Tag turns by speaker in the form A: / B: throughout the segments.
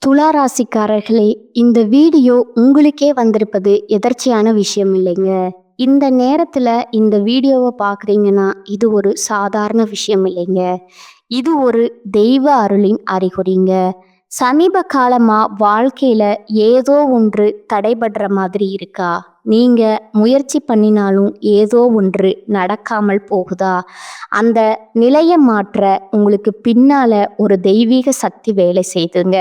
A: துலா ராசிக்காரர்களே, இந்த வீடியோ உங்களுக்கே வந்திருப்பது எதர்ச்சியான விஷயம் இல்லைங்க. இந்த நேரத்துல இந்த வீடியோவை பார்க்குறீங்கன்னா, இது ஒரு சாதாரண விஷயம் இல்லைங்க. இது ஒரு தெய்வ அருளின் அறிகுறிங்க. சமீப காலமா வாழ்க்கையில ஏதோ ஒன்று தடைபடுற மாதிரி இருக்கா? நீங்க முயற்சி பண்ணினாலும் ஏதோ ஒன்று நடக்காமல் போகுதா? அந்த நிலைய மாற்ற உங்களுக்கு பின்னால ஒரு தெய்வீக சக்தி வேலை செய்துங்க.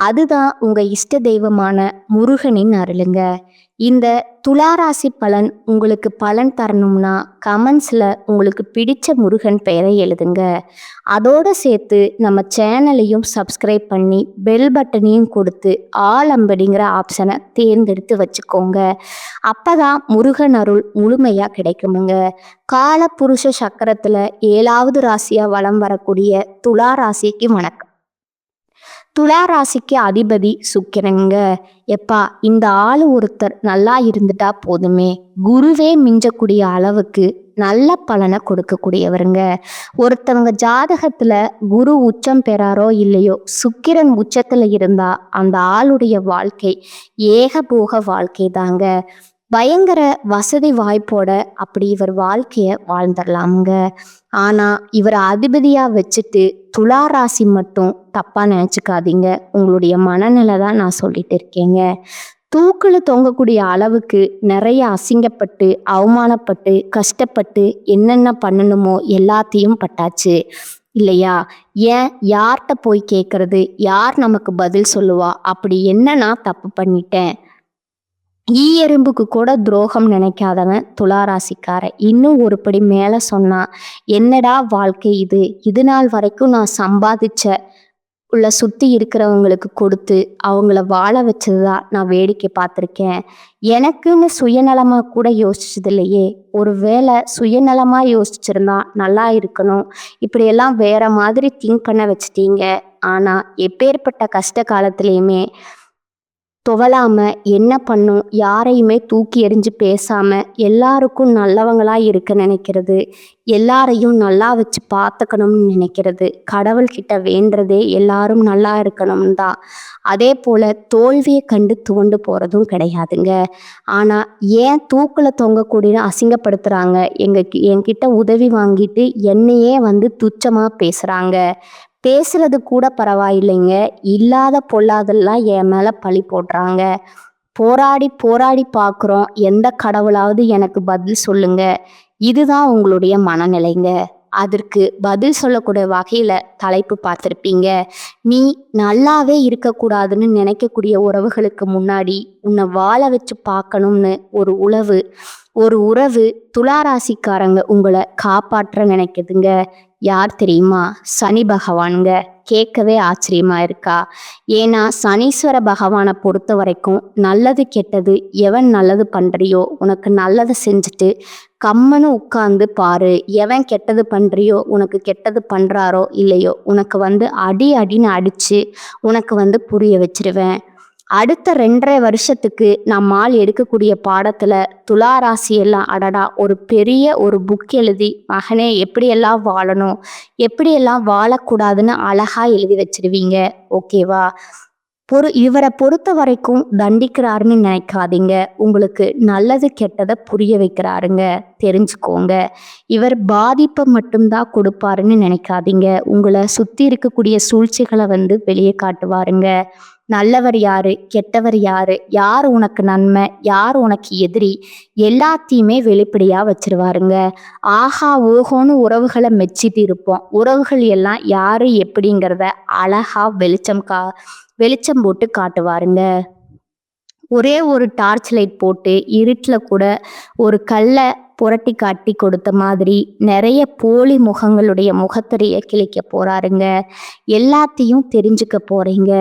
A: அதுதான் உங்க இஷ்ட தெய்வமான முருகனின் அருளுங்க. இந்த துளாராசி பலன் உங்களுக்கு பலன் தரணும்னா கமெண்ட்ஸில் உங்களுக்கு பிடிச்ச முருகன் பெயரை எழுதுங்க. அதோடு சேர்த்து நம்ம சேனலையும் சப்ஸ்கிரைப் பண்ணி பெல் பட்டனையும் கொடுத்து ஆல் அப்படிங்கிற ஆப்ஷனை தேர்ந்தெடுத்து வச்சுக்கோங்க. அப்போ தான் முருகன் அருள் முழுமையாக கிடைக்குமுங்க. காலபுருஷ சக்கரத்தில் 7வது ராசியாக வலம் வரக்கூடிய துலா ராசிக்கு வணக்கம். துலா ராசிக்கு அதிபதி சுக்கிரனுங்க. எப்பா இந்த ஆள் ஒருத்தர் நல்லா இருந்துட்டா போதுமே, குருவே மிஞ்சக்கூடிய அளவுக்கு நல்ல பலனை கொடுக்கக்கூடியவருங்க. ஒருத்தவங்க ஜாதகத்துல குரு உச்சம் பெறாரோ இல்லையோ, சுக்கிரன் உச்சத்துல இருந்தா அந்த ஆளுடைய வாழ்க்கை ஏகபோக வாழ்க்கை தாங்க. பயங்கர வசதி வாய்ப்போட அப்படி இவர் வாழ்க்கைய வாழ்ந்துடலாமுங்க. ஆனா இவர் அதிபதியா வச்சுட்டு துலா ராசி மட்டும் தப்பா நினைச்சுக்காதீங்க. உங்களுடைய மனநிலை தான் நான் சொல்லிட்டு இருக்கேங்க. தூக்குல தொங்கக்கூடிய அளவுக்கு நிறைய அசிங்கப்பட்டு அவமானப்பட்டு கஷ்டப்பட்டு என்னென்ன பண்ணணுமோ எல்லாத்தையும் பட்டாச்சு இல்லையா? ஏன் யார்கிட்ட போய் கேட்கறது? யார் நமக்கு பதில் சொல்லுவா? அப்படி என்ன நான் தப்பு பண்ணிட்டேன்? எறும்புக்கு கூட துரோகம் நினைக்காதவன் துளாராசிக்காரன். இன்னும் ஒரு படி மேலே சொன்னா, என்னடா வாழ்க்கை இது, இது நாள் வரைக்கும் நான் சம்பாதிச்ச உள்ள சுற்றி இருக்கிறவங்களுக்கு கொடுத்து அவங்கள வாழ வச்சதுதான் நான் வேடிக்கை பார்த்துருக்கேன். எனக்குன்னு சுயநலமாக கூட யோசிச்சது இல்லையே. ஒரு வேளை சுயநலமாக யோசிச்சிருந்தா நல்லா இருக்கணும், இப்படியெல்லாம் வேற மாதிரி திங்க் பண்ண வச்சுட்டீங்க. ஆனால் எப்பேற்பட்ட கஷ்ட காலத்துலேயுமே துவலாம என்ன பண்ணும், யாரையுமே தூக்கி எறிஞ்சு பேசாம எல்லாருக்கும் நல்லவங்களா இருக்க நினைக்கிறது, எல்லாரையும் நல்லா வச்சு பார்த்துக்கணும்னு நினைக்கிறது, கடவுள்கிட்ட வேண்டுறதே எல்லாரும் நல்லா இருக்கணும் தான். அதே போல தோல்வியை கண்டு துவண்டு போறதும் கிடையாதுங்க. ஆனா ஏன் தூக்குல தொங்கக்கூடிய அசிங்கப்படுத்துறாங்க, என்கிட்ட உதவி வாங்கிட்டு என்னையே துச்சமா பேசுறாங்க. பேசுறது கூட பரவாயில்லைங்க, இல்லாத பொல்லாதெல்லாம் என் மேல பழி போடுறாங்க. போராடி போராடி பார்க்குறோம், எந்த கடவுளாவது எனக்கு பதில் சொல்லுங்க. இதுதான் உங்களுடைய மனநிலைங்க. அதற்கு பதில் சொல்லக்கூடிய வகையில தலைப்பு பார்த்துருப்பீங்க. நீ நல்லாவே இருக்கக்கூடாதுன்னு நினைக்கக்கூடிய உறவுகளுக்கு முன்னாடி உன்னை வாழ வச்சு பார்க்கணும்னு ஒரு உறவு துளாராசிக்காரங்க உங்களை காப்பாற்ற நினைக்குதுங்க. யார் தெரியுமா? சனி பகவானுங்க. கேட்கவே ஆச்சரியமா இருக்கா? ஏன்னா சனீஸ்வர பகவானை பொறுத்த வரைக்கும் நல்லது கெட்டது எவன் நல்லது பண்றியோ உனக்கு நல்லதை செஞ்சுட்டு கம்மனு உட்கார்ந்து பாரு. எவன் கெட்டது பண்றியோ உனக்கு கெட்டது பண்றாரோ இல்லையோ உனக்கு அடி அடின்னு அடிச்சு உனக்கு புரிய வச்சிருவேன். அடுத்த 2.5 வருஷத்துக்கு நம்மால் எடுக்கக்கூடிய பாடத்துல துலா ராசி எல்லாம் அடடா ஒரு பெரிய ஒரு புக் எழுதி மகனே எப்படியெல்லாம் வாழணும் எப்படியெல்லாம் வாழக்கூடாதுன்னு அழகா எழுதி வச்சிருவீங்க. ஓகேவா? இவரை பொறுத்த வரைக்கும் தண்டிக்கிறாருன்னு நினைக்காதீங்க. உங்களுக்கு நல்லது கெட்டதை புரிய வைக்கிறாருங்க, தெரிஞ்சுக்கோங்க. இவர் பாதிப்பை மட்டும்தான் கொடுப்பாருன்னு நினைக்காதீங்க. உங்களை சுற்றி இருக்கக்கூடிய சூழ்ச்சிகளை வெளியே காட்டுவாருங்க. நல்லவர் யாரு, கெட்டவர் யாரு, யார் உனக்கு நன்மை, யார் உனக்கு எதிரி, எல்லாத்தையுமே வெளிப்படையா வச்சிருவாருங்க. ஆஹா ஓஹோன்னு உறவுகளை மெச்சிட்டு இருப்போம். உறவுகள் எல்லாம் யாரு எப்படிங்கிறத அழகா வெளிச்சம் போட்டு காட்டுவாருங்க. ஒரே ஒரு டார்ச் லைட் போட்டு இருட்டில் கூட ஒரு கல்லை புரட்டி காட்டி கொடுத்த மாதிரி நிறைய போலி முகங்களுடைய முகத்திரையை கிழிக்க போறாருங்க. எல்லாத்தையும் தெரிஞ்சுக்க போறீங்க.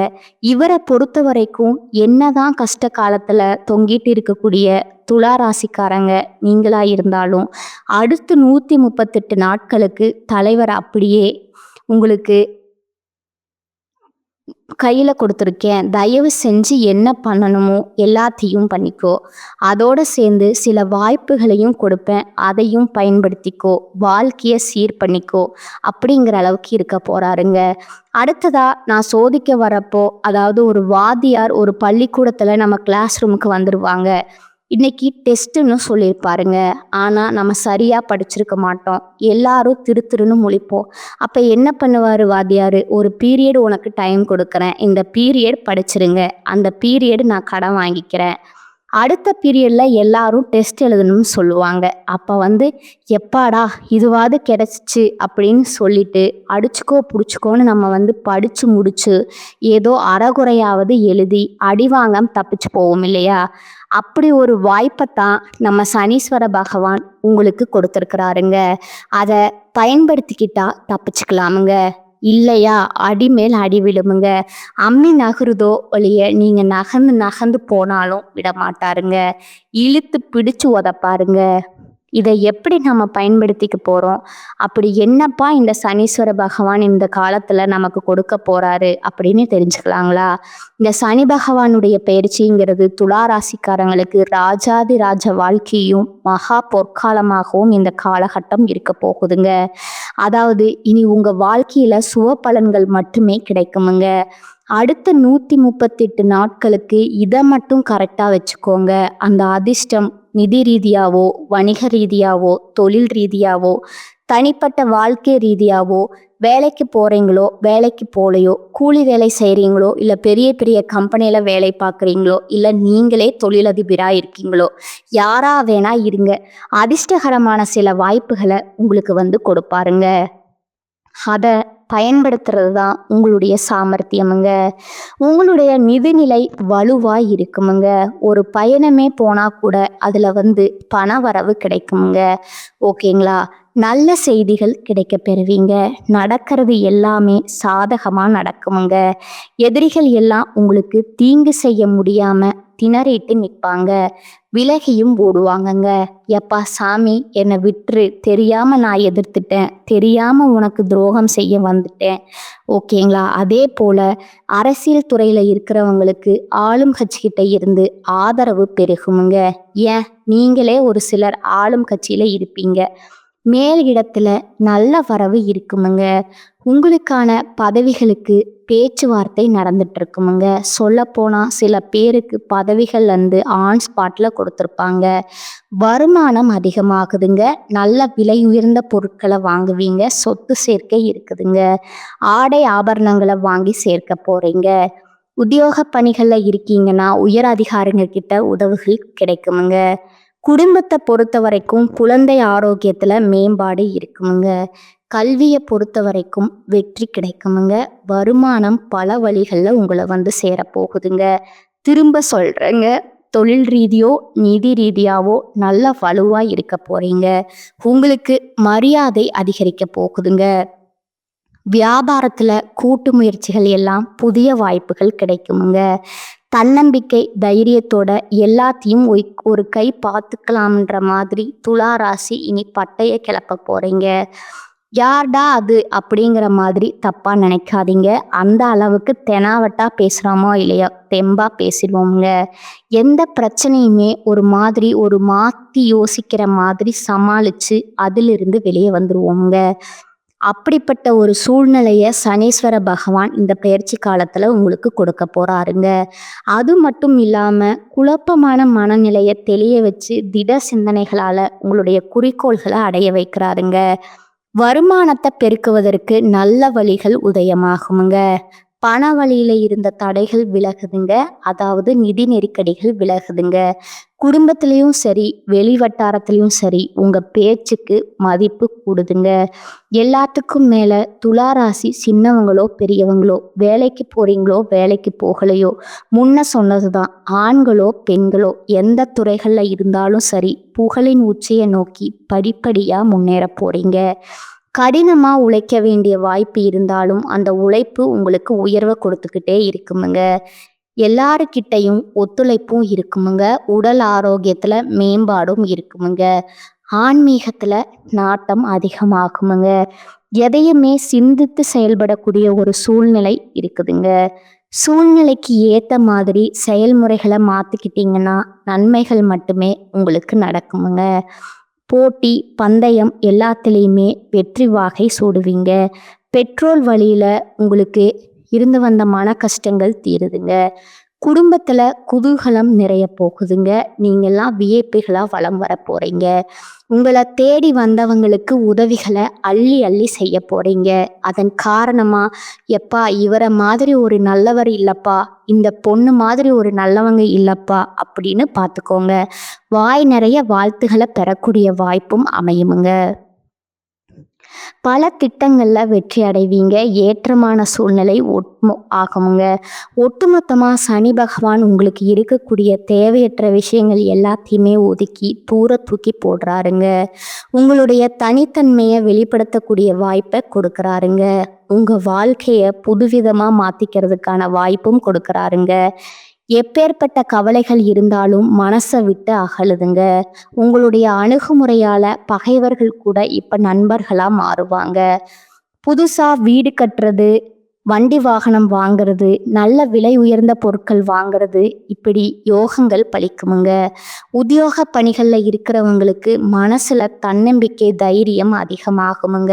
A: இவரை பொறுத்த வரைக்கும் என்னதான் கஷ்ட காலத்துல தொங்கிட்டு இருக்கக்கூடிய துலா ராசிக்காரங்க நீங்களா இருந்தாலும் அடுத்து 138 நாட்களுக்கு தலைவர் அப்படியே உங்களுக்கு கையில் கொடுத்துருக்கேன், தயவு செஞ்சு என்ன பண்ணணுமோ எல்லாத்தையும் பண்ணிக்கோ, அதோடு சேர்ந்து சில வாய்ப்புகளையும் கொடுப்பேன், அதையும் பயன்படுத்திக்கோ, வாழ்க்கையை சீர் பண்ணிக்கோ அப்படிங்கிற அளவுக்கு இருக்க போகிறாருங்க. அடுத்ததா நான் சோதிக்க வரப்போ, அதாவது ஒரு வாத்தியார் ஒரு பள்ளிக்கூடத்தில் நம்ம கிளாஸ் ரூமுக்கு வந்துடுவாங்க. இன்னைக்கு டெஸ்ட்டுன்னு சொல்லியிருப்பாருங்க. ஆனால் நம்ம சரியாக படிச்சிருக்க மாட்டோம், எல்லாரும் திருன்னு முழிப்போம். அப்போ என்ன பண்ணுவார் வாத்தியார், ஒரு பீரியட் உனக்கு டைம் கொடுக்குறேன், இந்த பீரியட் படிச்சிருங்க, அந்த பீரியட் நான் கடன் வாங்கிக்கிறேன். அடுத்த பீரியடில் எல்லாரும் டெஸ்ட் எழுதணும்னு சொல்லுவாங்க. அப்போ எப்பாடா இதுவாது கிடச்சிச்சு அப்படின்னு சொல்லிட்டு அடிச்சுக்கோ பிடிச்சிக்கோன்னு நம்ம படித்து முடிச்சு ஏதோ அறகுறையாவது எழுதி அடிவாங்காம தப்பிச்சு போவோம் இல்லையா? அப்படி ஒரு வாய்ப்பைத்தான் நம்ம சனீஸ்வர பகவான் உங்களுக்கு கொடுத்துருக்குறாருங்க. அதை பயன்படுத்திக்கிட்டா தப்பிச்சுக்கலாமுங்க. இல்லையா அடி மேல் அடி விழுமுங்க. அம்மி நகருதோ ஒழிய நீங்க நகர்ந்து நகர்ந்து போனாலும் விட மாட்டாருங்க. இழுத்து பிடிச்சு உதப்பாருங்க. இதை எப்படி நம்ம பயன்படுத்திக்க போகிறோம், அப்படி என்னப்பா இந்த சனீஸ்வர பகவான் இந்த காலத்தில் நமக்கு கொடுக்க போகிறாரு அப்படின்னு தெரிஞ்சுக்கலாங்களா? இந்த சனி பகவானுடைய பயிற்சிங்கிறது துலா ராசிக்காரங்களுக்கு ராஜாதி ராஜ வாழ்க்கையும் மகா பொற்காலமாகவும் இந்த காலகட்டம் இருக்க போகுதுங்க. அதாவது இனி உங்கள் வாழ்க்கையில் சுவ பலன்கள் மட்டுமே கிடைக்குமுங்க. அடுத்த 138 நாட்களுக்கு இதை மட்டும் கரெக்டாக வச்சுக்கோங்க. அந்த அதிர்ஷ்டம் நிதி ரீதியாவோ, வணிக ரீதியாவோ, தொழில் ரீதியாவோ, தனிப்பட்ட வாழ்க்கை ரீதியாவோ, வேலைக்கு போகிறீங்களோ வேலைக்கு போகலையோ, கூலி வேலை செய்கிறீங்களோ இல்லை பெரிய பெரிய கம்பெனியில் வேலை பார்க்குறீங்களோ இல்லை நீங்களே தொழிலதிபராக இருக்கீங்களோ, யாராக வேணா இருங்க, அதிர்ஷ்டகரமான சில வாய்ப்புகளை உங்களுக்கு கொடுப்பாருங்க. அதை பயன்படுத்துறது தான் உங்களுடைய சாமர்த்தியமுங்க. உங்களுடைய நிதிநிலை வலுவாக இருக்குமுங்க. ஒரு பயணமே போனால் கூட அதில் பண வரவு கிடைக்குமுங்க. ஓகேங்களா? நல்ல செய்திகள் கிடைக்க பெறுவீங்க. நடக்கிறது எல்லாமே சாதகமாக நடக்குமுங்க. எதிரிகள் எல்லாம் உங்களுக்கு தீங்கு செய்ய முடியாமல் திணறிட்டு நிற்பாங்க, விலகியும் ஓடுவாங்கங்க. எப்பா சாமி என்னை விட்டுரு, தெரியாமல் நான் எதிர்த்துட்டேன், தெரியாமல் உனக்கு துரோகம் செய்ய வந்துட்டேன். ஓகேங்களா? அதே போல் அரசியல் துறையில் இருக்கிறவங்களுக்கு ஆளும் கட்சிக்கிட்ட இருந்து ஆதரவு பெருகுமுங்க. ஏன் நீங்களே ஒரு சிலர் ஆளும் கட்சியில் இருப்பீங்க, மேல் இடத்துல நல்ல வரவு இருக்குமுங்க. உங்களுக்கான பதவிகளுக்கு பேச்சுவார்த்தை நடந்துட்டு இருக்குமுங்க. சொல்லப்போனால் சில பேருக்கு பதவிகள் ஆன் ஸ்பாட்டில் கொடுத்துருப்பாங்க. வருமானம் அதிகமாகுதுங்க. நல்ல விலை உயர்ந்த பொருட்களை வாங்குவீங்க. சொத்து சேர்க்கை இருக்குதுங்க. ஆடை ஆபரணங்களை வாங்கி சேர்க்க போகிறீங்க. உத்தியோக பணிகளில் இருக்கீங்கன்னா உயர் அதிகாரிங்க கிட்ட உதவிகள் கிடைக்குமுங்க. குடும்பத்தை பொறுத்த வரைக்கும் குழந்தை ஆரோக்கியத்தில் மேம்பாடு இருக்குமுங்க. கல்வியை பொறுத்த வரைக்கும் வெற்றி கிடைக்குமுங்க. வருமானம் பல வழிகளில் உங்களை சேரப்போகுதுங்க. திரும்ப சொல்கிறேங்க, தொழில் ரீதியோ நிதி ரீதியாவோ நல்ல வலுவாக இருக்க போகிறீங்க. உங்களுக்கு மரியாதை அதிகரிக்க போகுதுங்க. வியாபாரத்தில் கூட்டு முயற்சிகள் எல்லாம் புதிய வாய்ப்புகள் கிடைக்குமுங்க. தன்னம்பிக்கை தைரியத்தோட எல்லாத்தையும் ஒரு கை பார்த்துக்கலாம்ன்ற மாதிரி துலா ராசி இனி பட்டைய கிளப்ப போகிறீங்க. யார்டா அது அப்படிங்கிற மாதிரி தப்பாக நினைக்காதீங்க. அந்த அளவுக்கு தெனாவட்டா பேசுகிறோமோ இல்லையோ தெம்பாக பேசிடுவோங்க. எந்த பிரச்சனையுமே ஒரு மாற்றி யோசிக்கிற மாதிரி சமாளித்து அதிலிருந்து வெளியே வந்துடுவோங்க. அப்படிப்பட்ட ஒரு சூழ்நிலையை சனீஸ்வர பகவான் இந்த பயிற்சி காலத்தில் உங்களுக்கு கொடுக்க போகிறாருங்க. அது மட்டும் இல்லாமல் குழப்பமான மனநிலையை தெளிய வச்சு திட சிந்தனைகளால் உங்களுடைய குறிக்கோள்களை அடைய வைக்கிறாருங்க. வருமானத்தை பெருக்குவதற்கு நல்ல வழிகள் உதயமாகுமுங்க. பண வழியில் இருந்த தடைகள் விலகுதுங்க. அதாவது நிதி நெருக்கடிகள் விலகுதுங்க. குடும்பத்திலையும் சரி வெளி வட்டாரத்திலையும் சரி உங்கள் பேச்சுக்கு மதிப்பு கூடுதுங்க. எல்லாத்துக்கும் மேலே துளாராசி சின்னவங்களோ பெரியவங்களோ, வேலைக்கு போகிறீங்களோ வேலைக்கு போகலையோ, முன்ன சொன்னது தான், ஆண்களோ பெண்களோ எந்த துறைகளில் இருந்தாலும் சரி புகழின் உச்சியை நோக்கி படிப்படியாக முன்னேற போகிறீங்க. கடினமாக உழைக்க வேண்டிய வாய்ப்பு இருந்தாலும் அந்த உழைப்பு உங்களுக்கு உயர்வை கொடுத்துக்கிட்டே இருக்குமுங்க. எல்லாருக்கிட்டையும் ஒத்துழைப்பும் இருக்குமுங்க. உடல் ஆரோக்கியத்தில் மேம்பாடும் இருக்குமுங்க. ஆன்மீகத்தில் நாட்டம் அதிகமாகுமுங்க. எதையுமே சிந்தித்து செயல்படக்கூடிய ஒரு சூழ்நிலை இருக்குதுங்க. சூழ்நிலைக்கு ஏத்த மாதிரி செயல்முறைகளை மாத்திக்கிட்டீங்கன்னா நன்மைகள் மட்டுமே உங்களுக்கு நடக்குமுங்க. போட்டி, பந்தயம் எல்லாத்துலேயுமே வெற்றி வாகை சூடுவீங்க. பெட்ரோல் வழியில உங்களுக்கு இருந்து வந்த மன கஷ்டங்கள் தீருதுங்க. குடும்பத்துல குதூகலம் நிறைய போகுதுங்க. நீங்கெல்லாம் விஐபிகளா வலம் வர போறீங்க. உங்களை தேடி வந்தவங்களுக்கு உதவிகளை அள்ளி அள்ளி செய்ய போறீங்க. அதன் காரணமா, எப்பா இவரை மாதிரி ஒரு நல்லவர் இல்லப்பா, இந்த பொண்ணு மாதிரி ஒரு நல்லவங்க இல்லப்பா அப்படின்னு பார்த்துக்கோங்க. வாய் நிறைய வாழ்த்துக்களை பெறக்கூடிய வாய்ப்பும் அமையுமுங்க. பல திட்டங்கள்ல வெற்றி அடைவீங்க. ஏற்றமான சூழ்நிலை ஆகுமுங்க. ஒட்டுமொத்தமா சனி பகவான் உங்களுக்கு இருக்கக்கூடிய தேவையற்ற விஷயங்கள் எல்லாத்தையுமே ஒதுக்கி தூர தூக்கி போடுறாருங்க. உங்களுடைய தனித்தன்மையை வெளிப்படுத்தக்கூடிய வாய்ப்பை கொடுக்குறாருங்க. உங்க வாழ்க்கைய புதுவிதமா மாத்திக்கிறதுக்கான வாய்ப்பும் கொடுக்குறாருங்க. எப்பேற்பட்ட கவலைகள் இருந்தாலும் மனசை விட்டு அகலுதுங்க. உங்களுடைய அணுகுமுறையால பகைவர்கள் கூட இப்ப நண்பர்களா மாறுவாங்க. புதுசா வீடு கட்டுறது, வண்டி வாகனம் வாங்குறது, நல்ல விலை உயர்ந்த பொருட்கள் வாங்குறது, இப்படி யோகங்கள் பலிக்குமுங்க. உத்தியோக பணிகள்ல இருக்கிறவங்களுக்கு மனசுல தன்னம்பிக்கை, தைரியம் அதிகமாகுமுங்க.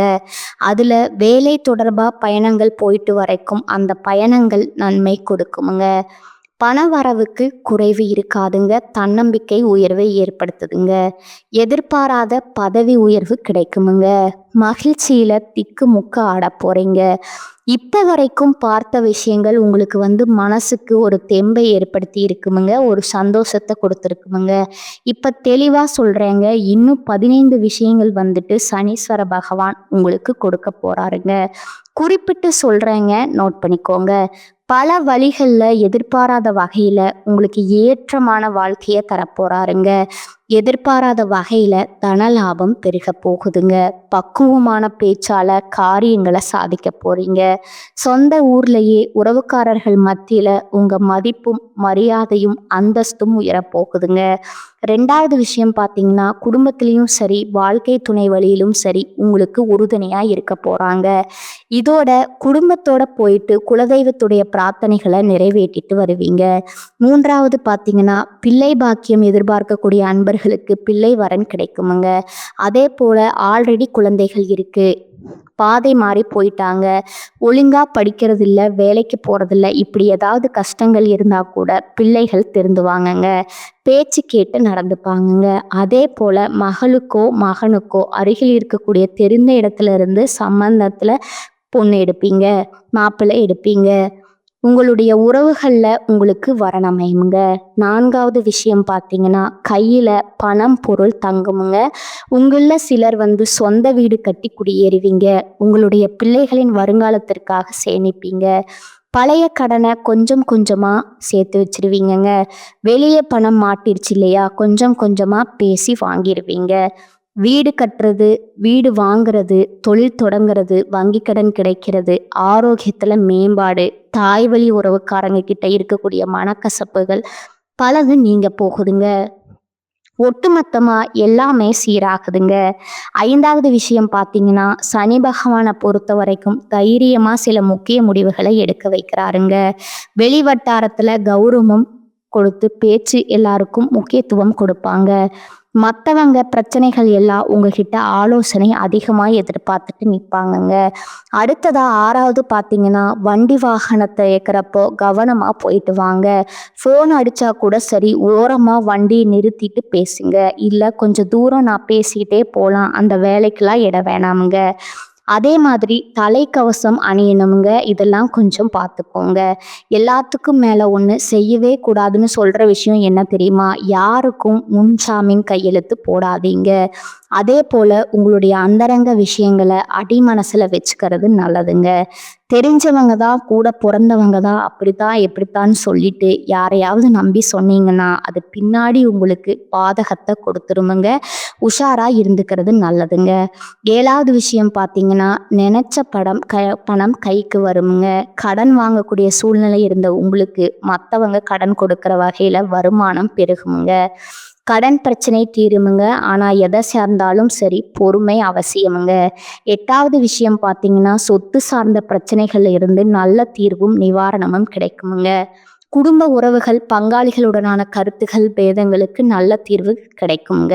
A: அதுல வேலை தொடர்பா பயணங்கள் போயிட்டு வரைக்கும் அந்த பயணங்கள் நன்மை கொடுக்குமுங்க. பண வரவுக்கு குறைவு இருக்காதுங்க. தன்னம்பிக்கை உயர்வை ஏற்படுத்துதுங்க. எதிர்பாராத பதவி உயர்வு கிடைக்குமுங்க. மகிழ்ச்சியில திக்கு முக்க ஆட போறீங்க. இப்ப வரைக்கும் பார்த்த விஷயங்கள் உங்களுக்கு மனசுக்கு ஒரு தெம்பை ஏற்படுத்தி இருக்குமுங்க. ஒரு சந்தோஷத்தை கொடுத்துருக்குமுங்க. இப்ப தெளிவா சொல்றேங்க, இன்னும் 15 விஷயங்கள் சனீஸ்வர பகவான் உங்களுக்கு கொடுக்க போறாருங்க. குறிப்பிட்டு சொல்றேங்க, நோட் பண்ணிக்கோங்க. பல வழிகளில் எதிர்பாராத வகையில் உங்களுக்கு ஏற்றமான வாழ்க்கையை தரப்போறாருங்க. எதிர்பாராத வகையில் தன லாபம் பெருக போகுதுங்க. பக்குவமான பேச்சால காரியங்களை சாதிக்க போறீங்க. சொந்த ஊர்லேயே உறவுக்காரர்கள் மத்தியில் உங்கள் மதிப்பும் மரியாதையும் அந்தஸ்தும் உயரப்போகுதுங்க. ரெண்டாவது விஷயம் பார்த்தீங்கன்னா, குடும்பத்திலையும் சரி வாழ்க்கை துணை வழியிலும் சரி உங்களுக்கு உறுதுணையாக இருக்க போகிறாங்க. இதோட குடும்பத்தோட போயிட்டு குலதெய்வத்துடைய பிரார்த்தனைகளை நிறைவேற்றிட்டு வருவீங்க. மூன்றாவது பார்த்தீங்கன்னா, பிள்ளை பாக்கியம் எதிர்பார்க்கக்கூடிய அன்பர்களுக்கு பிள்ளை வரன் கிடைக்குமுங்க. அதே போல் ஆல்ரெடி குழந்தைகள் இருக்குது, பாதை மாறி போயிட்டாங்க, ஒழுங்கா படிக்கிறது இல்லை, வேலைக்கு போகிறதில்ல, இப்படி ஏதாவது கஷ்டங்கள் இருந்தால் கூட பிள்ளைகள் திருந்துவாங்கங்க. பேச்சு கேட்டு நடந்துப்பாங்கங்க. அதே போல் மகளுக்கோ மகனுக்கோ அருகில் இருக்கக்கூடிய தெரிந்த இடத்துல இருந்து சம்பந்தத்தில் பொண்ணு எடுப்பீங்க, மாப்பிள்ளை எடுப்பீங்க. உங்களுடைய உறவுகளில் உங்களுக்கு வரன் அமையுங்க. நான்காவது விஷயம் பார்த்தீங்கன்னா, கையில் பணம் பொருள் தங்குமுங்க. உங்களில் சிலர் சொந்த வீடு கட்டி குடியேறுவீங்க. உங்களுடைய பிள்ளைகளின் வருங்காலத்திற்காக சேமிப்பீங்க. பழைய கடனை கொஞ்சம் கொஞ்சமாக சேர்த்து வச்சிருவீங்கங்க. வெளியே பணம் மாட்டிருச்சு இல்லையா, கொஞ்சம் கொஞ்சமாக பேசி வாங்கிடுவீங்க. வீடு கட்டுறது, வீடு வாங்குறது, தொழில் தொடங்குறது, வங்கி கடன் கிடைக்கிறது, ஆரோக்கியத்தில் மேம்பாடு, தாய் வழி உறவுக்காரங்க கிட்ட இருக்கக்கூடிய மனக்கசப்புகள் பலது நீங்க போகுதுங்க. ஒட்டுமொத்தமா எல்லாமே சீராகுதுங்க. ஐந்தாவது விஷயம் பார்த்தீங்கன்னா, சனி பகவானை பொறுத்த வரைக்கும் தைரியமா சில முக்கிய முடிவுகளை எடுக்க வைக்கிறாருங்க. வெளி வட்டாரத்துல கௌரவம் கொடுத்து பேச்சு எல்லாருக்கும் முக்கியத்துவம் கொடுப்பாங்க. மற்றவங்க பிரச்சனைகள் எல்லாம் உங்ககிட்ட ஆலோசனை அதிகமாக எதிர்பார்த்துட்டு நிற்பாங்கங்க. அடுத்ததா ஆறாவது பார்த்தீங்கன்னா, வண்டி வாகனத்தை இயக்கிறப்போ கவனமாக போயிட்டு வாங்க. ஃபோன் அடித்தா கூட சரி, ஓரமாக வண்டியை நிறுத்திட்டு பேசுங்க. இல்லை கொஞ்சம் தூரம் நான் பேசிக்கிட்டே போகலாம், அந்த வேலைக்கெல்லாம் இடம் வேணாமுங்க. அதே மாதிரி தலைக்கவசம் அணியணுங்க. இதெல்லாம் கொஞ்சம் பார்த்துக்கோங்க. எல்லாத்துக்கும் மேலே ஒன்று செய்யவே கூடாதுன்னு சொல்கிற விஷயம் என்ன தெரியுமா? யாருக்கும் முன்ஜாமீன் கையெழுத்து போடாதீங்க. அதே போல் உங்களுடைய அந்தரங்க விஷயங்களை அடிமனசில் வச்சுக்கிறது நல்லதுங்க. தெரிஞ்சவங்க தான், கூட பிறந்தவங்க தான், அப்படித்தான் எப்படித்தான்னு சொல்லிட்டு யாரையாவது நம்பி சொன்னீங்கன்னா அது பின்னாடி உங்களுக்கு பாதகத்தை கொடுத்துருமுங்க. உஷாராக இருந்துக்கிறது நல்லதுங்க. ஏழாவது விஷயம் பார்த்தீங்கன்னா, நினைச்ச பணம் கைக்கு வருமுங்க. கடன் வாங்கக்கூடிய சூழ்நிலை இருந்த உங்களுக்கு மற்றவங்க கடன் கொடுக்குற வகையில் வருமானம் பெருகுமுங்க. கடன் பிரச்சனை தீருமுங்க. ஆனா எதை சார்ந்தாலும் சரி பொறுமை அவசியமுங்க. 8வது விஷயம் பார்த்தீங்கன்னா, சொத்து சார்ந்த பிரச்சனைகள்ல இருந்து நல்ல தீர்வும் நிவாரணமும் கிடைக்குமுங்க. குடும்ப உறவுகள், பங்காளிகளுடனான கருத்துகள் பேதங்களுக்கு நல்ல தீர்வு கிடைக்குங்க.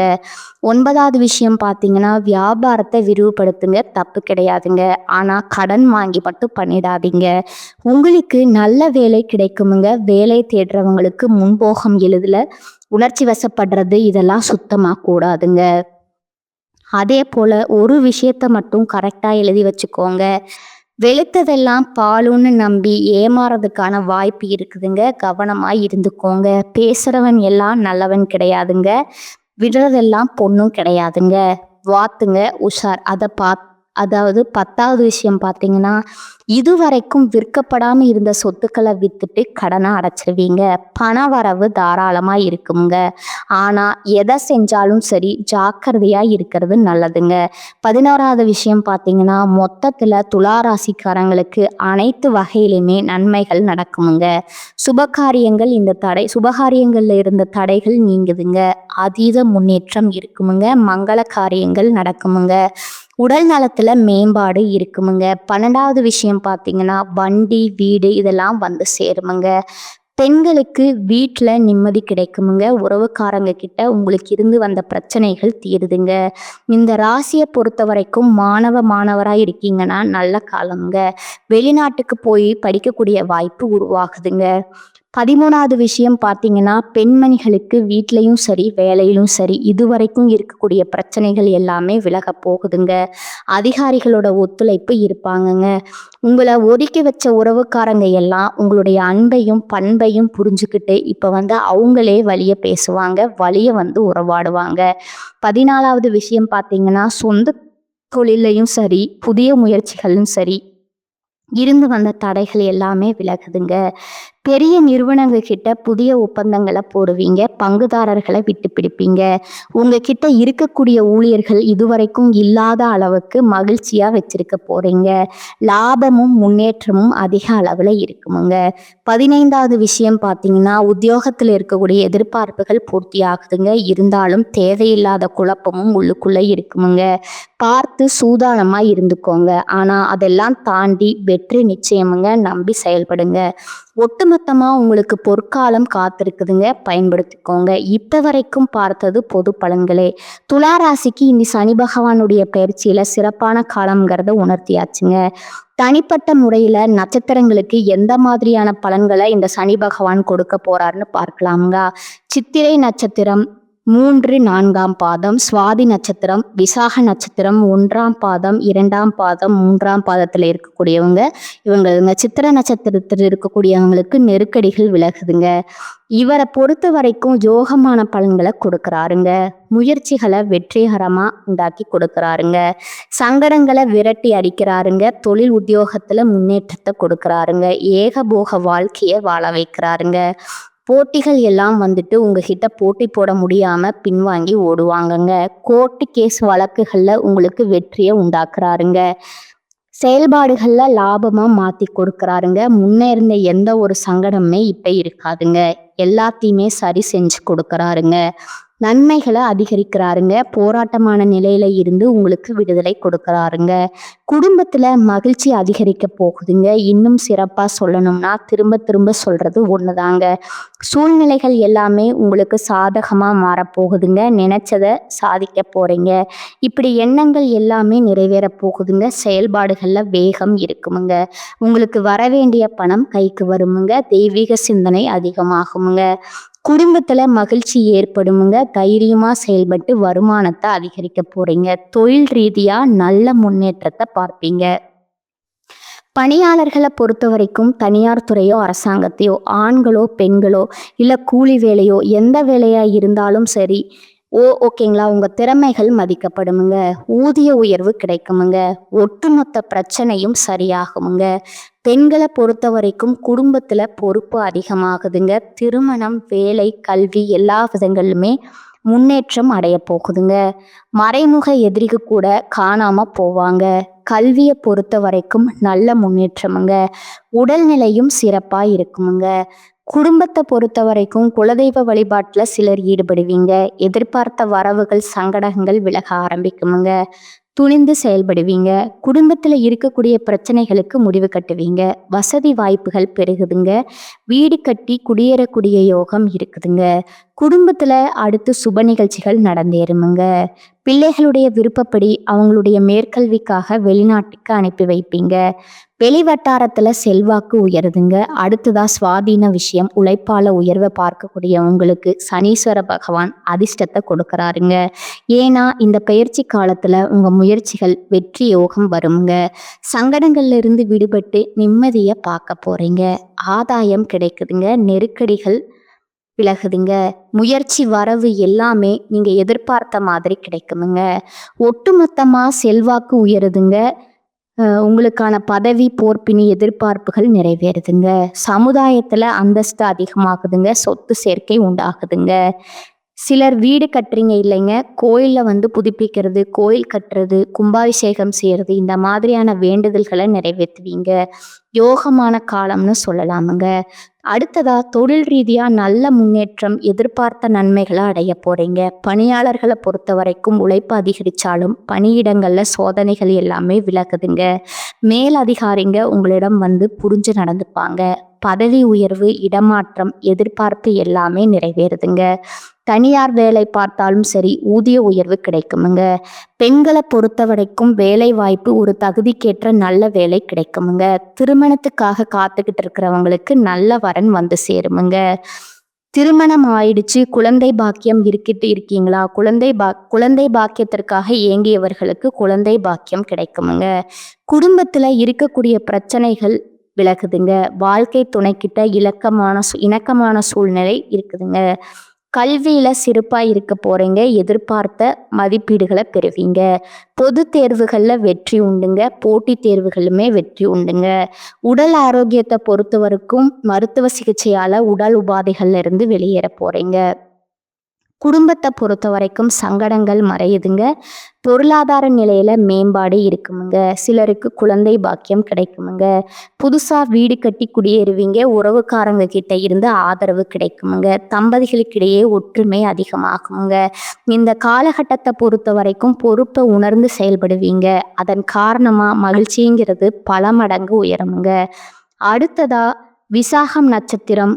A: 9வது விஷயம் பார்த்தீங்கன்னா, வியாபாரத்தை விரிவுபடுத்துங்க. தப்பு கிடையாதுங்க. ஆனா கடன் வாங்கி மட்டும் பண்ணிடாதீங்க. உங்களுக்கு நல்ல வேலை கிடைக்குமுங்க. வேலை தேடுறவங்களுக்கு முன்போகம் எழுதல உணர்ச்சி வசப்படுறது இதெல்லாம் சுத்தமா கூடாதுங்க. அதே போல ஒரு விஷயத்த மட்டும் கரெக்டா எழுதி வச்சுக்கோங்க. வெளுத்ததெல்லாம் பாலுன்னு நம்பி ஏமாறதுக்கான வாய்ப்பு இருக்குதுங்க. கவனமா இருந்துக்கோங்க. பேசுறவன் எல்லாம் நல்லவன் கிடையாதுங்க. விடுறதெல்லாம் பொண்ணும் கிடையாதுங்க. வாத்துங்க உஷார். அதாவது 10வது விஷயம் பார்த்தீங்கன்னா, இதுவரைக்கும் விற்கப்படாம இருந்த சொத்துக்களை வித்துட்டு கடனை அடைச்சிருவீங்க. பண வரவு தாராளமா இருக்குங்க. ஆனா எதை செஞ்சாலும் சரி ஜாக்கிரதையா இருக்கிறது நல்லதுங்க. 11வது விஷயம் பார்த்தீங்கன்னா, மொத்தத்துல துளாராசிக்காரங்களுக்கு அனைத்து வகையிலுமே நன்மைகள் நடக்குமுங்க. சுபகாரியங்கள்ல இருந்த தடைகள் நீங்குதுங்க. அதீத முன்னேற்றம் இருக்குமுங்க. மங்கள காரியங்கள் நடக்குமுங்க. உடல் நலத்துல மேம்பாடு இருக்குமுங்க. 12வது விஷயம் பார்த்தீங்கன்னா, வண்டி வீடு இதெல்லாம் வந்து சேருமுங்க. பெண்களுக்கு வீட்டில் நிம்மதி கிடைக்குமுங்க. உறவுக்காரங்க கிட்ட உங்களுக்கு இருந்து வந்த பிரச்சனைகள் தீருதுங்க. இந்த ராசியை பொறுத்த வரைக்கும் மாணவராக இருக்கீங்கன்னா நல்ல காலங்க. வெளிநாட்டுக்கு போய் படிக்கக்கூடிய வாய்ப்பு உருவாகுதுங்க. 13வது விஷயம் பார்த்தீங்கன்னா, பெண்மணிகளுக்கு வீட்லையும் சரி வேலையிலும் சரி இதுவரைக்கும் இருக்கக்கூடிய பிரச்சனைகள் எல்லாமே விலக போகுதுங்க. அதிகாரிகளோட ஒத்துழைப்பு இருப்பாங்கங்க. உங்களை ஒதுக்கி வச்ச உறவுக்காரங்க எல்லாம் உங்களுடைய அன்பையும் பண்பையும் புரிஞ்சுக்கிட்டு இப்போ அவங்களே வழிய பேசுவாங்க. வழிய உறவாடுவாங்க. 14வது விஷயம் பார்த்தீங்கன்னா, சொந்த தொழிலையும் சரி புதிய முயற்சிகளும் சரி இருந்து வந்த தடைகள் எல்லாமே விலகுதுங்க. பெரிய நிறுவனங்கள் கிட்ட புதிய ஒப்பந்தங்களை போடுவீங்க. பங்குதாரர்களை விட்டு பிடிப்பீங்க. உங்ககிட்ட இருக்கக்கூடிய ஊழியர்கள் இதுவரைக்கும் இல்லாத அளவுக்கு மகிழ்ச்சியா வச்சிருக்க போறீங்க. லாபமும் முன்னேற்றமும் அதிக அளவில் இருக்குமுங்க. 15வது விஷயம் பார்த்தீங்கன்னா, உத்தியோகத்தில் இருக்கக்கூடிய எதிர்பார்ப்புகள் பூர்த்தி ஆகுதுங்க. இருந்தாலும் தேவையில்லாத குழப்பமும் உள்ளுக்குள்ளே இருக்குமுங்க. பார்த்து சூதானமா இருந்துக்கோங்க. ஆனா அதெல்லாம் தாண்டி வெற்றி நிச்சயமுங்க. நம்பி செயல்படுங்க. ஒட்டுமொத்தமா உங்களுக்கு பொற்காலம் காத்திருக்குதுங்க. பயன்படுத்திக்கோங்க. இப்ப வரைக்கும் பார்த்தது பொது பலன்களே. துளாராசிக்கு இனி சனி பகவானுடைய பயிற்சியில சிறப்பான காலம்ங்கிறத உணர்த்தியாச்சுங்க. தனிப்பட்ட முறையில நட்சத்திரங்களுக்கு எந்த மாதிரியான பலன்களை இந்த சனி பகவான் கொடுக்க போறாருன்னு பார்க்கலாம்ங்க. சித்திரை நட்சத்திரம் 3, 4ஆம் பாதம், சுவாதி நட்சத்திரம், விசாக நட்சத்திரம் 1ஆம் பாதம், 2ஆம் பாதம், 3ஆம் பாதத்தில் இருக்கக்கூடியவங்க இவங்க சித்திர நட்சத்திரத்தில் இருக்கக்கூடியவங்களுக்கு நெருக்கடிகள் விலகுதுங்க. இவரை பொறுத்த வரைக்கும் யோகமான பலன்களை கொடுக்குறாருங்க. முயற்சிகளை வெற்றிகரமா உண்டாக்கி கொடுக்குறாருங்க. சங்கடங்களை விரட்டி அடிக்கிறாருங்க. தொழில் உத்தியோகத்துல முன்னேற்றத்தை கொடுக்குறாருங்க. ஏகபோக வாழ்க்கையை வாழ வைக்கிறாருங்க. போட்டிகள் எல்லாம் உங்ககிட்ட போட்டி போட முடியாம பின்வாங்கி ஓடுவாங்கங்க. கோர்ட்டு கேஸ் வழக்குகள்ல உங்களுக்கு வெற்றியை உண்டாக்குறாருங்க. செயல்பாடுகள்ல லாபமா மாத்தி கொடுக்குறாருங்க. முன்னே இருந்த எந்த ஒரு சங்கடமே இப்ப இருக்காதுங்க. எல்லாத்தையுமே சரி செஞ்சு கொடுக்குறாருங்க. நன்மைகளை அதிகரிக்கிறாருங்க. போராட்டமான நிலையில இருந்து உங்களுக்கு விடுதலை கொடுக்குறாருங்க. குடும்பத்துல மகிழ்ச்சி அதிகரிக்க போகுதுங்க. இன்னும் சிறப்பா சொல்லணும்னா திரும்ப திரும்ப சொல்றது ஒண்ணுதாங்க. சூழ்நிலைகள் எல்லாமே உங்களுக்கு சாதகமா மாறப்போகுதுங்க. நினைச்சதை சாதிக்க போறீங்க. இப்படி எண்ணங்கள் எல்லாமே நிறைவேற போகுதுங்க. செயல்பாடுகள்ல வேகம் இருக்குமுங்க. உங்களுக்கு வர வேண்டிய பணம் கைக்கு வருமுங்க. தெய்வீக சிந்தனை அதிகமாகுமுங்க. குடும்பத்துல மகிழ்ச்சி ஏற்படுமுங்க. தைரியமா செயல்பட்டு வருமானத்தை அதிகரிக்க போறீங்க. தொழில் ரீதியா நல்ல முன்னேற்றத்தை பார்ப்பீங்க. பணியாளர்களை பொறுத்த வரைக்கும் தனியார் துறையோ அரசாங்கத்தையோ ஆண்களோ பெண்களோ இல்லை கூலி வேலையோ எந்த வேலையா இருந்தாலும் சரி ஓகேங்களா, உங்க திறமைகள் மதிக்கப்படுமுங்க. ஊதிய உயர்வு கிடைக்குமுங்க. ஒட்டுமொத்த பிரச்சனையும் சரியாகுமுங்க. பெண்களை பொறுத்த வரைக்கும் குடும்பத்துல பொறுப்பு அதிகமாகுதுங்க. திருமணம் வேலை கல்வி எல்லா விதங்களிலுமே முன்னேற்றம் அடைய போகுதுங்க. மறைமுக எதிரிக்கு கூட காணாம போவாங்க. கல்வியை பொறுத்த வரைக்கும் நல்ல முன்னேற்றமுங்க. உடல்நிலையும் சிறப்பா இருக்குமுங்க. குடும்பத்தை பொறுத்த வரைக்கும் குலதெய்வ வழிபாட்டில் சிலர் ஈடுபடுவீங்க. எதிர்பார்த்த வரவுகள் சங்கடங்கள் விலக ஆரம்பிக்குமுங்க. துணிந்து செயல்படுவீங்க. குடும்பத்தில் இருக்கக்கூடிய பிரச்சனைகளுக்கு முடிவு கட்டுவீங்க. வசதி வாய்ப்புகள் பெருகுதுங்க. வீடு கட்டி குடியேறக்கூடிய யோகம் இருக்குதுங்க. குடும்பத்தில் அடுத்து சுப நிகழ்ச்சிகள் நடந்தேறுமுங்க. பிள்ளைகளுடைய விருப்பப்படி அவங்களுடைய மேற்கல்விக்காக வெளிநாட்டுக்கு அனுப்பி வைப்பீங்க. வெளிவட்டாரத்தில் செல்வாக்கு உயருதுங்க. அடுத்ததா சுவாதீன விஷயம், உழைப்பால உயர்வை பார்க்கக்கூடிய உங்களுக்கு சனீஸ்வர பகவான் அதிர்ஷ்டத்தை கொடுக்கறாருங்க. ஏன்னா இந்த பயிற்சி காலத்துல உங்க முயற்சிகள் வெற்றி யோகம் வருங்க. சங்கடங்கள்ல இருந்து விடுபட்டு நிம்மதியை பார்க்க போறீங்க. ஆதாயம் கிடைக்குதுங்க. நெருக்கடிகள் விலகுதுங்க. முயற்சி வரவு எல்லாமே நீங்க எதிர்பார்த்த மாதிரி கிடைக்குமுங்க. ஒட்டுமொத்தமா செல்வாக்கு உயருதுங்க. உங்களுக்கான பதவி போர்ப்பினி எதிர்பார்ப்புகள் நிறைவேறுதுங்க. சமுதாயத்துல அந்தஸ்து அதிகமாகுதுங்க. சொத்து சேர்க்கை உண்டாகுதுங்க. சிலர் வீடு கட்டுறீங்க இல்லைங்க, கோயிலில் புதுப்பிக்கிறது, கோயில் கட்டுறது, கும்பாபிஷேகம் செய்கிறது, இந்த மாதிரியான வேண்டுதல்களை நிறைவேற்றுவீங்க. யோகமான காலம்னு சொல்லலாமுங்க. அடுத்ததா தொழில் ரீதியாக நல்ல முன்னேற்றம், எதிர்பார்த்த நன்மைகளை அடைய போகிறீங்க. பணியாளர்களை பொறுத்த வரைக்கும் உழைப்பு அதிகரித்தாலும் பணியிடங்களில் சோதனைகள் எல்லாமே விலகுதுங்க. மேலதிகாரிங்க உங்களிடம் புரிஞ்சு நடந்துப்பாங்க. பதவி உயர்வு, இடமாற்றம், எதிர்பார்ப்பு எல்லாமே நிறைவேறுதுங்க. தனியார் வேலை பார்த்தாலும் சரி, ஊதிய உயர்வு கிடைக்குமுங்க. பெண்களை பொறுத்த வரைக்கும் வேலை வாய்ப்பு, ஒரு தகுதிக்கேற்ற நல்ல வேலை கிடைக்குமுங்க. திருமணத்துக்காக காத்துக்கிட்டு இருக்கிறவங்களுக்கு நல்ல வரன் சேருமுங்க. திருமணம் ஆயிடுச்சு, குழந்தை பாக்கியம் இருக்கீங்களா? குழந்தை பாக்கியத்திற்காக ஏங்கியவர்களுக்கு குழந்தை பாக்கியம் கிடைக்குமுங்க. குடும்பத்துல இருக்கக்கூடிய பிரச்சனைகள் விலகுதுங்க. வாழ்க்கை துணைக்கிட்ட இணக்கமான சூழ்நிலை இருக்குதுங்க. கல்வியில சிறப்பா இருக்க போறீங்க. எதிர்பார்த்த மதிப்பீடுகளை பெறுவீங்க. பொது தேர்வுகள்ல வெற்றி உண்டுங்க. போட்டித் தேர்வுகளுமே வெற்றி உண்டுங்க. உடல் ஆரோக்கியத்தை பொறுத்த வரைக்கும் மருத்துவ சிகிச்சையால உடல் உபாதைகள்ல இருந்து வெளியேற போறீங்க. குடும்பத்தை பொறுத்த வரைக்கும் சங்கடங்கள் மறையுதுங்க. பொருளாதார நிலையில மேம்பாடு இருக்குமுங்க. சிலருக்கு குழந்தை பாக்கியம் கிடைக்குமுங்க. புதுசா வீடு கட்டி குடியேறுவீங்க. உறவுக்காரங்க கிட்ட இருந்து ஆதரவு கிடைக்குமுங்க. தம்பதிகளுக்கிடையே ஒற்றுமை அதிகமாகுமுங்க. இந்த காலகட்டத்தை பொறுத்த வரைக்கும் பொறுப்பை உணர்ந்து செயல்படுவீங்க. அதன் காரணமா மகிழ்ச்சிங்கிறது பல மடங்கு உயருமுங்க. அடுத்ததா விசாகம் நட்சத்திரம்,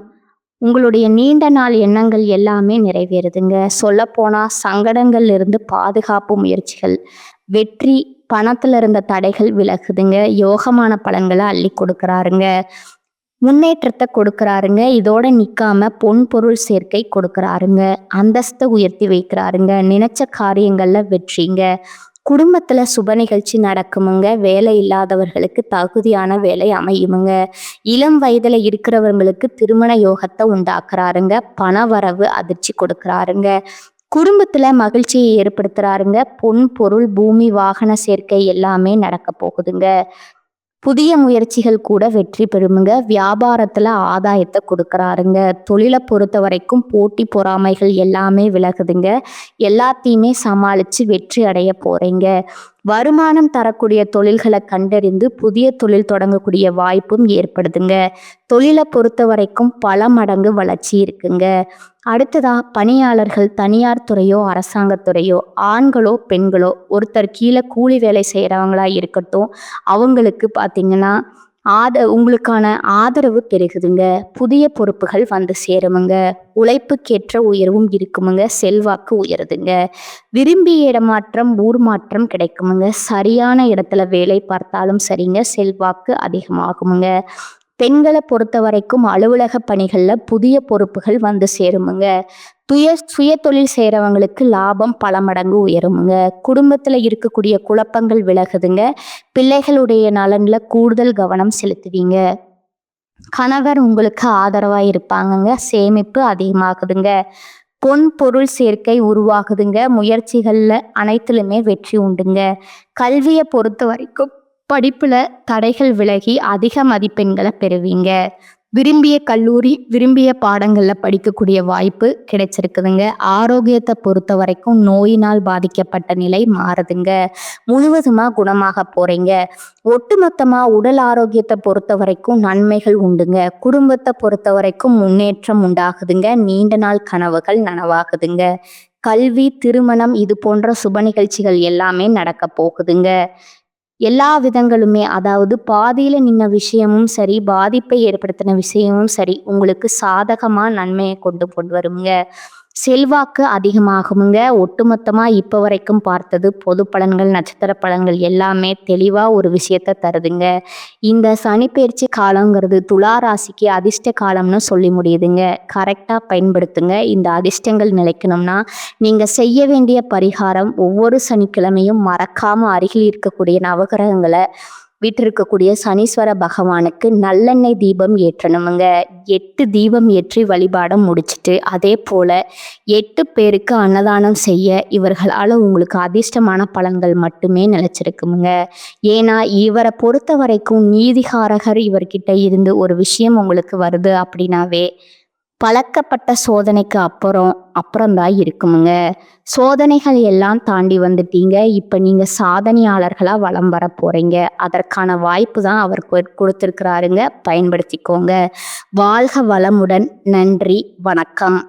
A: உங்களுடைய நீண்ட நாள் எண்ணங்கள் எல்லாமே நிறைவேறுதுங்க. சொல்லப்போனா சங்கடங்கள்ல இருந்து பாதுகாப்பு முயற்சிகள் வெற்றி, பணத்துல இருந்த தடைகள் விலகுதுங்க. யோகமான பலன்களை அள்ளி கொடுக்கறாருங்க. முன்னேற்றத்தை கொடுக்கறாருங்க. இதோட நிக்காம பொன் பொருள் சேர்க்கை கொடுக்கறாருங்க. அந்தஸ்தை உயர்த்தி வைக்கிறாருங்க. நினைச்ச காரியங்கள்ல வெற்றிங்க. குடும்பத்துல சுப நிகழ்ச்சி நடக்குமுங்க. வேலை இல்லாதவர்களுக்கு தகுதியான வேலை அமையுமுங்க. இளம் வயதுல இருக்கிறவங்களுக்கு திருமண யோகத்தை உண்டாக்குறாருங்க. பண வரவு அதிர்ச்சி கொடுக்கறாருங்க. குடும்பத்துல மகிழ்ச்சியை ஏற்படுத்துறாருங்க. பொன் பொருள் பூமி வாகன சேர்க்கை எல்லாமே நடக்க போகுதுங்க. புதிய முயற்சிகள் கூட வெற்றி பெறுமுங்க. வியாபாரத்துல ஆதாயத்தை கொடுக்கறாருங்க. தொழிலை பொறுத்த வரைக்கும் போட்டி பொறாமைகள் எல்லாமே விலகுதுங்க. எல்லாத்தையுமே சமாளிச்சு வெற்றி அடைய போறீங்க. வருமானம் தரக்கூடிய தொழில்களை கண்டறிந்து புதிய தொழில் தொடங்கக்கூடிய வாய்ப்பும் ஏற்படுதுங்க. தொழிலை பொறுத்த வரைக்கும் பல மடங்கு வளர்ச்சி இருக்குங்க. அடுத்ததா பணியாளர்கள் தனியார் துறையோ அரசாங்கத்துறையோ, ஆண்களோ பெண்களோ, ஒருத்தர் கீழே கூலி வேலை செய்கிறவங்களா இருக்கட்டும், அவங்களுக்கு பார்த்தீங்கன்னா உங்களுக்கான ஆதரவு பெருகுதுங்க. புதிய பொறுப்புகள் சேருமுங்க. உழைப்புக்கேற்ற உயர்வும் இருக்குமுங்க. செல்வாக்கு உயருதுங்க. விரும்பிய இடமாற்றம், ஊர் மாற்றம் கிடைக்குமுங்க. சரியான இடத்துல வேலை பார்த்தாலும் சரிங்க, செல்வாக்கு அதிகமாகுமுங்க. பெண்களை பொறுத்த வரைக்கும் அலுவலக பணிகள்ல புதிய பொறுப்புகள் சேருமுங்க. சுய தொழில் செய்கிறவங்களுக்கு லாபம் பல மடங்கு உயருமுங்க. குடும்பத்தில் இருக்கக்கூடிய குழப்பங்கள் விலகுதுங்க. பிள்ளைகளுடைய நலன்ல கூடுதல் கவனம் செலுத்துவீங்க. கணவர் உங்களுக்கு ஆதரவாக இருப்பாங்கங்க. சேமிப்பு அதிகமாகுதுங்க. பொன் பொருள் சேர்க்கை உருவாகுதுங்க. முயற்சிகள்ல அனைத்திலுமே வெற்றி உண்டுங்க. கல்வியை பொறுத்த வரைக்கும் படிப்புல தடைகள் விலகி அதிக மதிப்பெண்களை பெறுவீங்க. விரும்பிய கல்லூரி, விரும்பிய பாடங்களில் படிக்கக்கூடிய வாய்ப்பு கிடைச்சிருக்குதுங்க. ஆரோக்கியத்தை பொறுத்த வரைக்கும் நோயினால் பாதிக்கப்பட்ட நிலை மாறுதுங்க. முழுவதுமாக குணமாக போகிறீங்க. ஒட்டுமொத்தமாக உடல் ஆரோக்கியத்தை பொறுத்த வரைக்கும் நன்மைகள் உண்டுங்க. குடும்பத்தை பொறுத்த வரைக்கும் முன்னேற்றம் உண்டாகுதுங்க. நீண்ட நாள் கனவுகள் நனவாகுதுங்க. கல்வி, திருமணம் இது போன்ற சுப நிகழ்ச்சிகள் எல்லாமே நடக்க போகுதுங்க. எல்லா விதங்களுமே, அதாவது பாதியில நின்ன விஷயமும் சரி, பாதிப்பை ஏற்படுத்தின விஷயமும் சரி, உங்களுக்கு சாதகமா நன்மையை கொண்டு வருங்க. செல்வாக்கு அதிகமாகுங்க. ஒட்டுமொத்தமா இப்ப வரைக்கும் பார்த்தது பொது பலன்கள், நட்சத்திர பலன்கள் எல்லாமே தெளிவா ஒரு விஷயத்த தருதுங்க. இந்த சனிப்பெயர்ச்சி காலங்கிறது துலா ராசிக்கு அதிர்ஷ்ட காலம்னு சொல்லி முடியுதுங்க. கரெக்டா பயன்படுத்துங்க. இந்த அதிர்ஷ்டங்கள் நிலைக்கணும்னா நீங்க செய்ய வேண்டிய பரிகாரம், ஒவ்வொரு சனிக்கிழமையும் மறக்காம அருகில் இருக்கக்கூடிய நவகிரகங்களை வீற்றிருக்கக்கூடிய சனீஸ்வர பகவானுக்கு நல்லெண்ணெய் தீபம் ஏற்றணுமுங்க. 8 தீபம் ஏற்றி வழிபாடம் முடிச்சுட்டு, அதே போல 8 பேருக்கு அன்னதானம் செய்ய இவர்களால் உங்களுக்கு அதிர்ஷ்டமான பலன்கள் மட்டுமே நிலைச்சிருக்குமுங்க. ஏன்னா இவரை பொறுத்த வரைக்கும் நீதிகாரகர் இவர்கிட்ட இருந்து ஒரு விஷயம் உங்களுக்கு வருது அப்படின்னாவே பழக்கப்பட்ட சோதனைக்கு அப்புறம்தான் இருக்குமுங்க. சோதனைகள் எல்லாம் தாண்டி வந்துட்டீங்க. இப்போ நீங்கள் சாதனையாளர்களாக வலம் வர போகிறீங்க. அதற்கான வாய்ப்பு தான் அவர் கொடுத்துருக்கிறாருங்க. பயன்படுத்திக்கோங்க. வாழ்க வளமுடன். நன்றி, வணக்கம்.